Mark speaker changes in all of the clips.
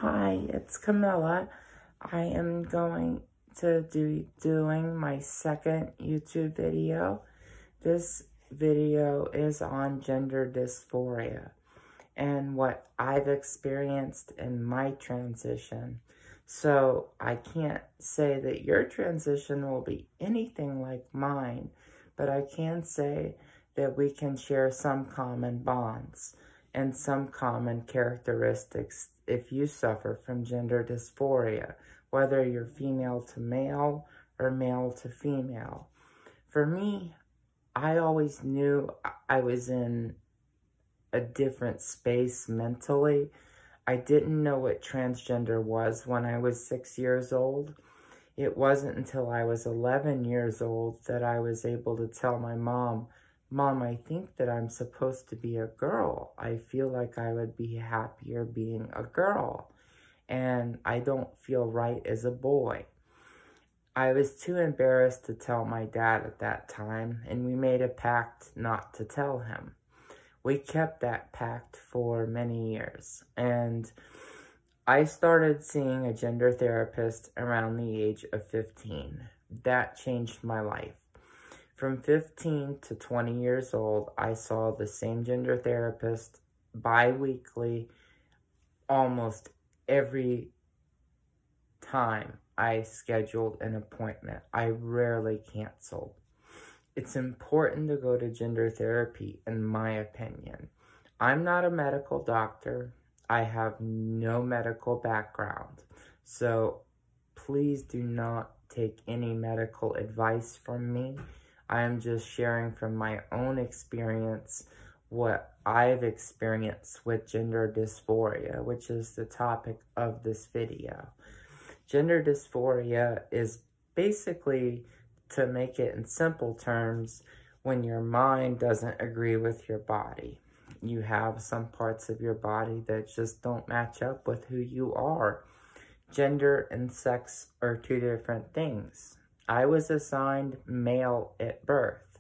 Speaker 1: Hi, it's Camilla. I am going to doing my second YouTube video. This video is on gender dysphoria and what I've experienced in my transition. So I can't say that your transition will be anything like mine, but I can say that we can share some common bonds and some common characteristics if you suffer from gender dysphoria, whether you're female to male or male to female. For me, I always knew I was in a different space mentally. I didn't know what transgender was when I was 6 years old. It wasn't until I was 11 years old that I was able to tell my mom, "Mom, I think that I'm supposed to be a girl. I feel like I would be happier being a girl, and I don't feel right as a boy." I was too embarrassed to tell my dad at that time, and we made a pact not to tell him. We kept that pact for many years, and I started seeing a gender therapist around the age of 15. That changed my life. From 15 to 20 years old, I saw the same gender therapist bi-weekly almost every time I scheduled an appointment. I rarely canceled. It's important to go to gender therapy, in my opinion. I'm not a medical doctor. I have no medical background. So please do not take any medical advice from me. I am just sharing from my own experience what I've experienced with gender dysphoria, which is the topic of this video. Gender dysphoria is basically, to make it in simple terms, when your mind doesn't agree with your body. You have some parts of your body that just don't match up with who you are. Gender and sex are two different things. I was assigned male at birth,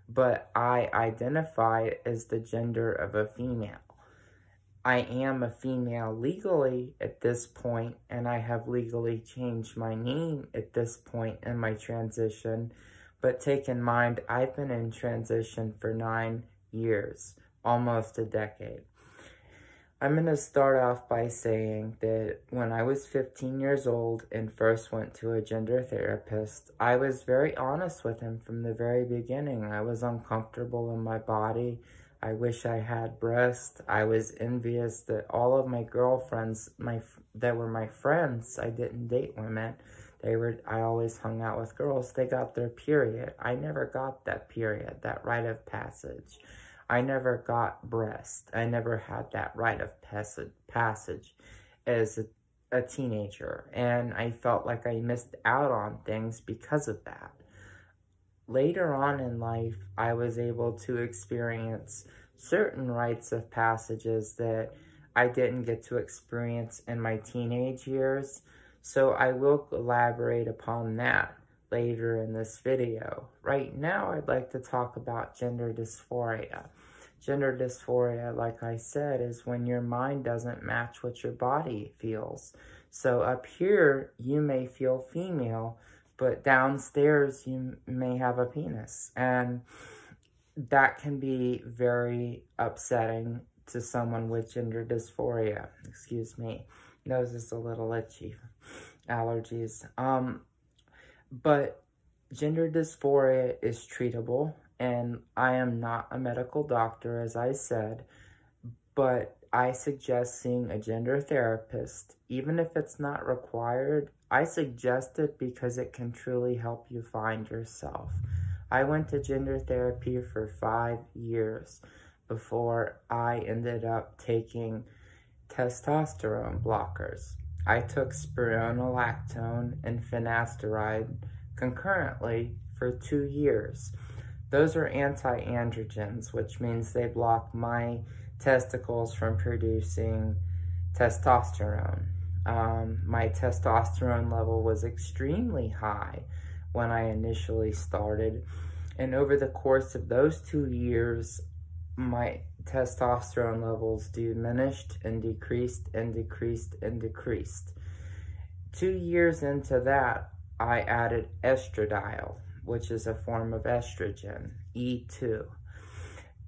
Speaker 1: but I identify as the gender of a female. I am a female legally at this point, and I have legally changed my name at this point in my transition. But take in mind, I've been in transition for 9 years, almost a decade. I'm going to start off by saying that when I was 15 years old and first went to a gender therapist, I was very honest with him from the very beginning. I was uncomfortable in my body. I wish I had breasts. I was envious that all of my girlfriends, that were my friends, I didn't date women. I always hung out with girls. They got their period. I never got that period, that rite of passage. I never got breast. I never had that rite of passage as a teenager. And I felt like I missed out on things because of that. Later on in life, I was able to experience certain rites of passages that I didn't get to experience in my teenage years. So I will elaborate upon that later in this video. Right now, I'd like to talk about gender dysphoria. Gender dysphoria, like I said, is when your mind doesn't match what your body feels. So up here, you may feel female, but downstairs, you may have a penis. And that can be very upsetting to someone with gender dysphoria. Excuse me. Nose is a little itchy. Allergies. But gender dysphoria is treatable, and I am not a medical doctor, as I said, but I suggest seeing a gender therapist. Even if it's not required, I suggest it because it can truly help you find yourself. I went to gender therapy for 5 years before I ended up taking testosterone blockers. I took spironolactone and finasteride concurrently for 2 years. Those are anti-androgens, which means they block my testicles from producing testosterone. My testosterone level was extremely high when I initially started, and over the course of those 2 years, testosterone levels diminished and decreased and decreased and decreased. 2 years into that, I added estradiol, which is a form of estrogen, E2.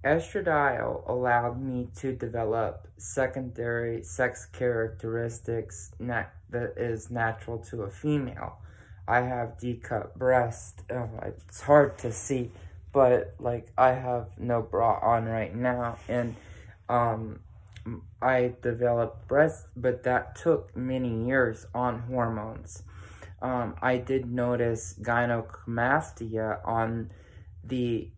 Speaker 1: Estradiol allowed me to develop secondary sex characteristics that is natural to a female. I have D-cup breast. It's hard to see, but like I have no bra on right now, and I developed breasts, but that took many years on hormones. I did notice gynecomastia on the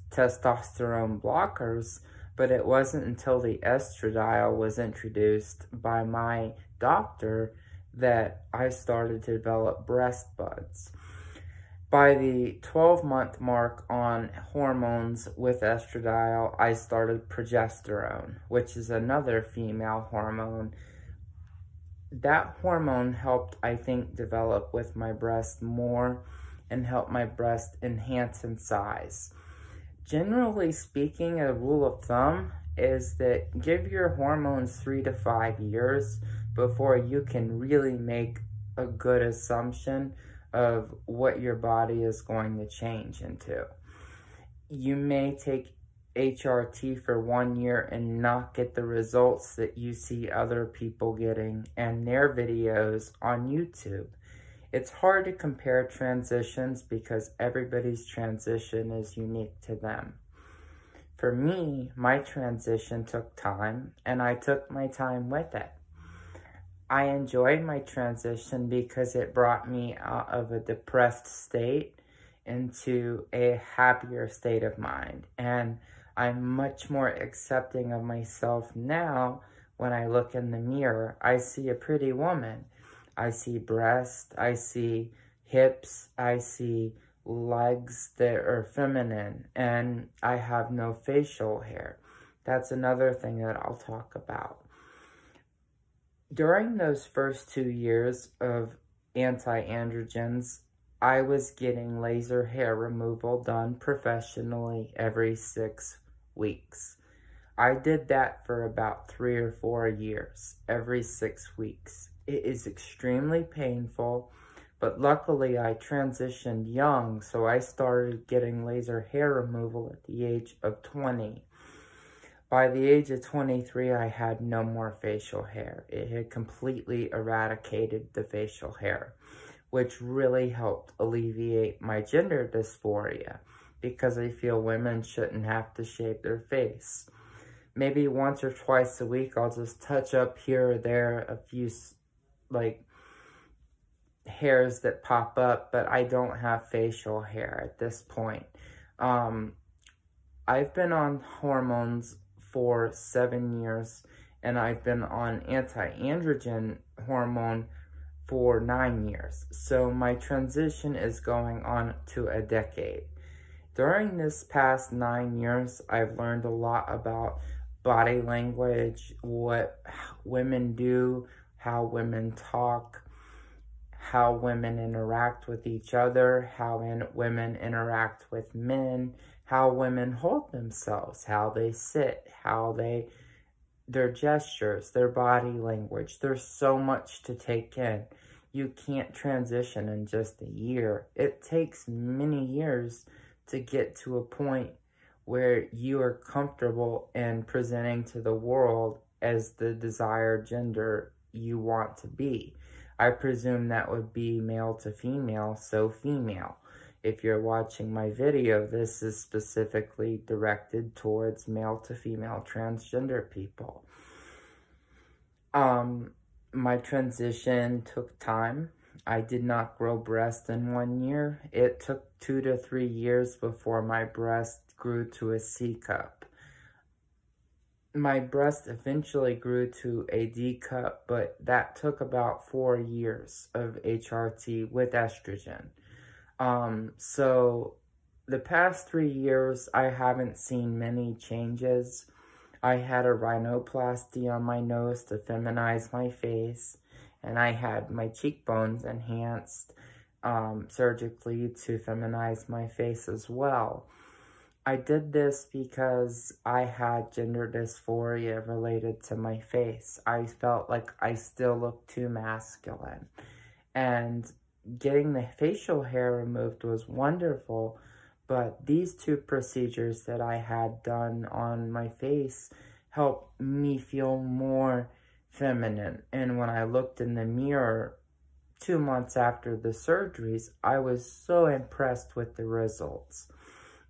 Speaker 1: testosterone blockers, but it wasn't until the estradiol was introduced by my doctor that I started to develop breast buds. By the 12-month mark on hormones with estradiol, I started progesterone, which is another female hormone. That hormone helped, I think, develop with my breast more and help my breast enhance in size. Generally speaking, a rule of thumb is that give your hormones 3 to 5 years before you can really make a good assumption of what your body is going to change into. You may take HRT for 1 year and not get the results that you see other people getting and their videos on YouTube. It's hard to compare transitions because everybody's transition is unique to them. For me, my transition took time, and I took my time with it. I enjoyed my transition because it brought me out of a depressed state into a happier state of mind. And I'm much more accepting of myself now. When I look in the mirror, I see a pretty woman. I see breasts, I see hips, I see legs that are feminine, and I have no facial hair. That's another thing that I'll talk about. During those first 2 years of anti-androgens, I was getting laser hair removal done professionally every 6 weeks. I did that for about 3 or 4 years, every 6 weeks. It is extremely painful, but luckily I transitioned young, so I started getting laser hair removal at the age of 20. By the age of 23, I had no more facial hair. It had completely eradicated the facial hair, which really helped alleviate my gender dysphoria, because I feel women shouldn't have to shave their face. Maybe once or twice a week, I'll just touch up here or there a few, like, hairs that pop up, but I don't have facial hair at this point. I've been on hormones for 7 years, and I've been on anti-androgen hormone for 9 years. So my transition is going on to a decade. During this past 9 years, I've learned a lot about body language, what women do, how women talk, how women interact with each other, how women interact with men, how women hold themselves, how they sit, their gestures, their body language. There's so much to take in. You can't transition in just a year. It takes many years to get to a point where you are comfortable in presenting to the world as the desired gender you want to be. I presume that would be male to female, so female. If you're watching my video, this is specifically directed towards male to female transgender people. My transition took time. I did not grow breasts in 1 year. It took 2 to 3 years before my breast grew to a C cup. My breast eventually grew to a D cup, but that took about 4 years of HRT with estrogen. So the past 3 years, I haven't seen many changes. I had a rhinoplasty on my nose to feminize my face, and I had my cheekbones enhanced surgically to feminize my face as well. I did this because I had gender dysphoria related to my face. I felt like I still looked too masculine. And getting the facial hair removed was wonderful, but these two procedures that I had done on my face helped me feel more feminine. And when I looked in the mirror 2 months after the surgeries, I was so impressed with the results.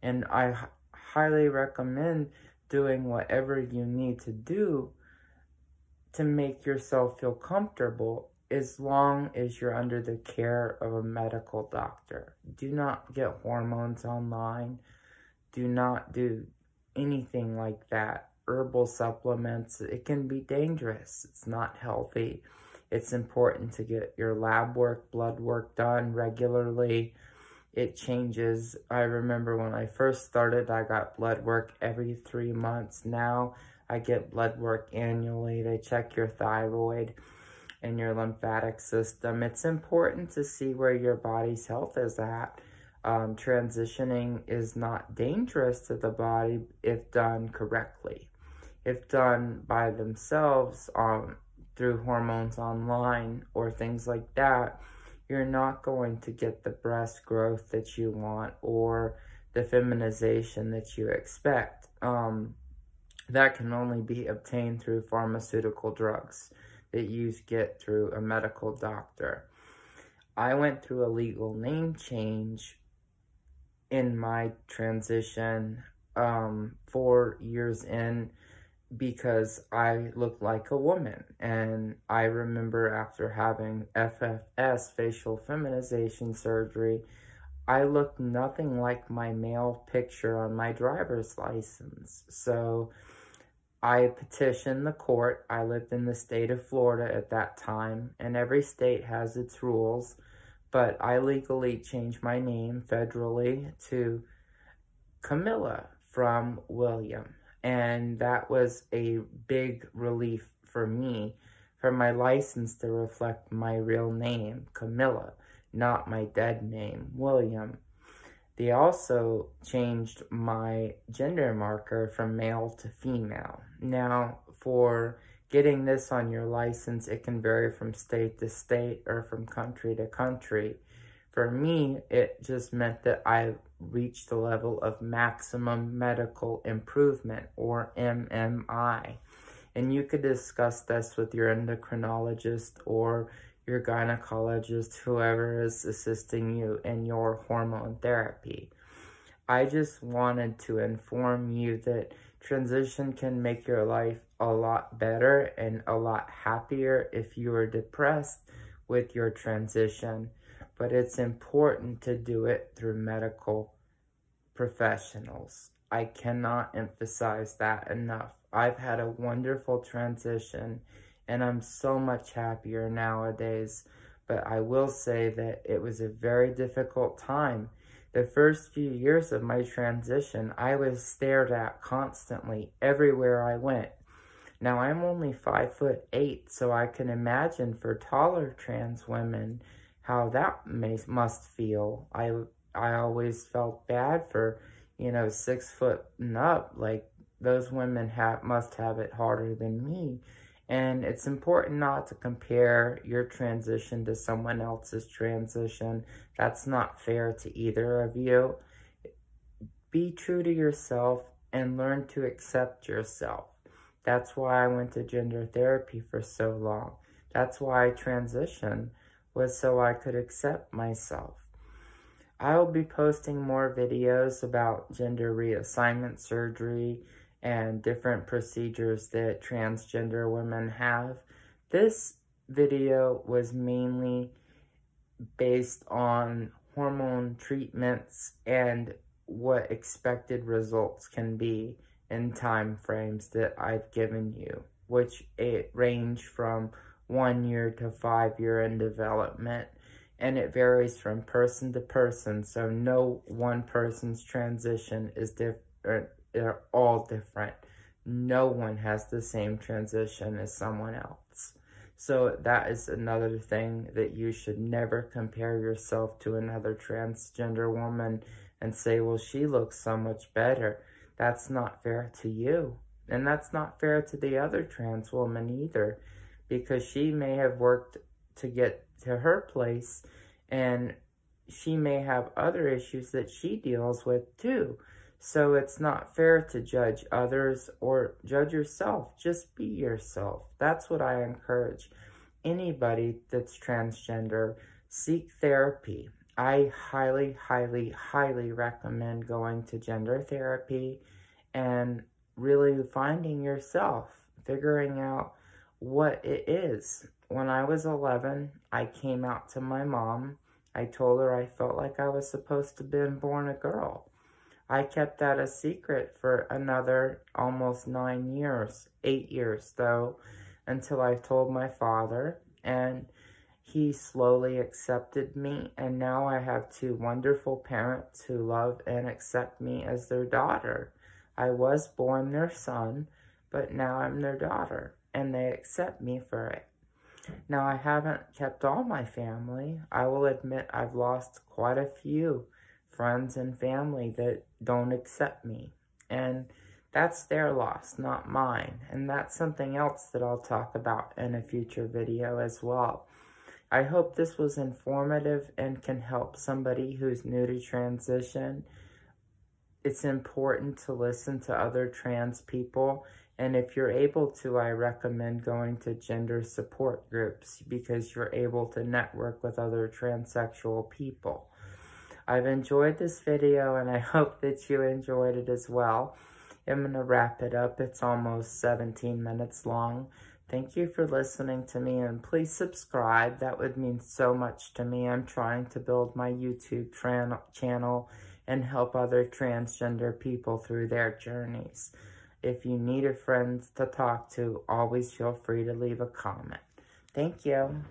Speaker 1: And I highly recommend doing whatever you need to do to make yourself feel comfortable, as long as you're under the care of a medical doctor. Do not get hormones online. Do not do anything like that. Herbal supplements, it can be dangerous. It's not healthy. It's important to get your lab work, blood work done regularly. It changes. I remember when I first started, I got blood work every 3 months. Now I get blood work annually. They check your thyroid and your lymphatic system. It's important to see where your body's health is at. Transitioning is not dangerous to the body if done correctly. If done by themselves through hormones online or things like that, you're not going to get the breast growth that you want or the feminization that you expect. That can only be obtained through pharmaceutical drugs that you get through a medical doctor. I went through a legal name change in my transition 4 years in, because I looked like a woman. And I remember after having FFS, facial feminization surgery, I looked nothing like my male picture on my driver's license. So I petitioned the court. I lived in the state of Florida at that time, and every state has its rules, but I legally changed my name federally to Camilla from William. And that was a big relief for me, for my license to reflect my real name, Camilla, not my dead name, William. They also changed my gender marker from male to female. Now, for getting this on your license, it can vary from state to state or from country to country. For me, it just meant that I reached the level of maximum medical improvement, or MMI. And you could discuss this with your endocrinologist or your gynecologist, whoever is assisting you in your hormone therapy. I just wanted to inform you that transition can make your life a lot better and a lot happier if you are depressed with your transition. But it's important to do it through medical professionals. I cannot emphasize that enough. I've had a wonderful transition, and I'm so much happier nowadays. But I will say that it was a very difficult time. The first few years of my transition, I was stared at constantly everywhere I went. Now, I'm only 5'8", so I can imagine for taller trans women how that must feel. I always felt bad for, 6 foot and up. Like, those women must have it harder than me. And it's important not to compare your transition to someone else's transition. That's not fair to either of you. Be true to yourself and learn to accept yourself. That's why I went to gender therapy for so long. That's why I transitioned, was so I could accept myself. I will be posting more videos about gender reassignment surgery and different procedures that transgender women have. This video was mainly based on hormone treatments and what expected results can be in time frames that I've given you, which it range from 1 year to 5 year in development, and it varies from person to person, so no one person's transition is different. They're all different. No one has the same transition as someone else. So that is another thing, that you should never compare yourself to another transgender woman, and say, well, she looks so much better. That's not fair to you. And that's not fair to the other trans woman either, because she may have worked to get to her place, and she may have other issues that she deals with too. So it's not fair to judge others or judge yourself. Just be yourself. That's what I encourage anybody that's transgender. Seek therapy. I highly, highly, highly recommend going to gender therapy and really finding yourself, figuring out what it is. When I was 11, I came out to my mom. I told her I felt like I was supposed to have been born a girl. I kept that a secret for another almost 9 years, 8 years though, until I told my father, and he slowly accepted me, and now I have 2 wonderful parents who love and accept me as their daughter. I was born their son, but now I'm their daughter, and they accept me for it. Now, I haven't kept all my family. I will admit I've lost quite a few friends and family that don't accept me, and that's their loss, not mine. And that's something else that I'll talk about in a future video as well. I hope this was informative and can help somebody who's new to transition. It's important to listen to other trans people, and if you're able to, I recommend going to gender support groups because you're able to network with other transsexual people. I've enjoyed this video, and I hope that you enjoyed it as well. I'm going to wrap it up. It's almost 17 minutes long. Thank you for listening to me, and please subscribe. That would mean so much to me. I'm trying to build my YouTube channel and help other transgender people through their journeys. If you need a friend to talk to, always feel free to leave a comment. Thank you.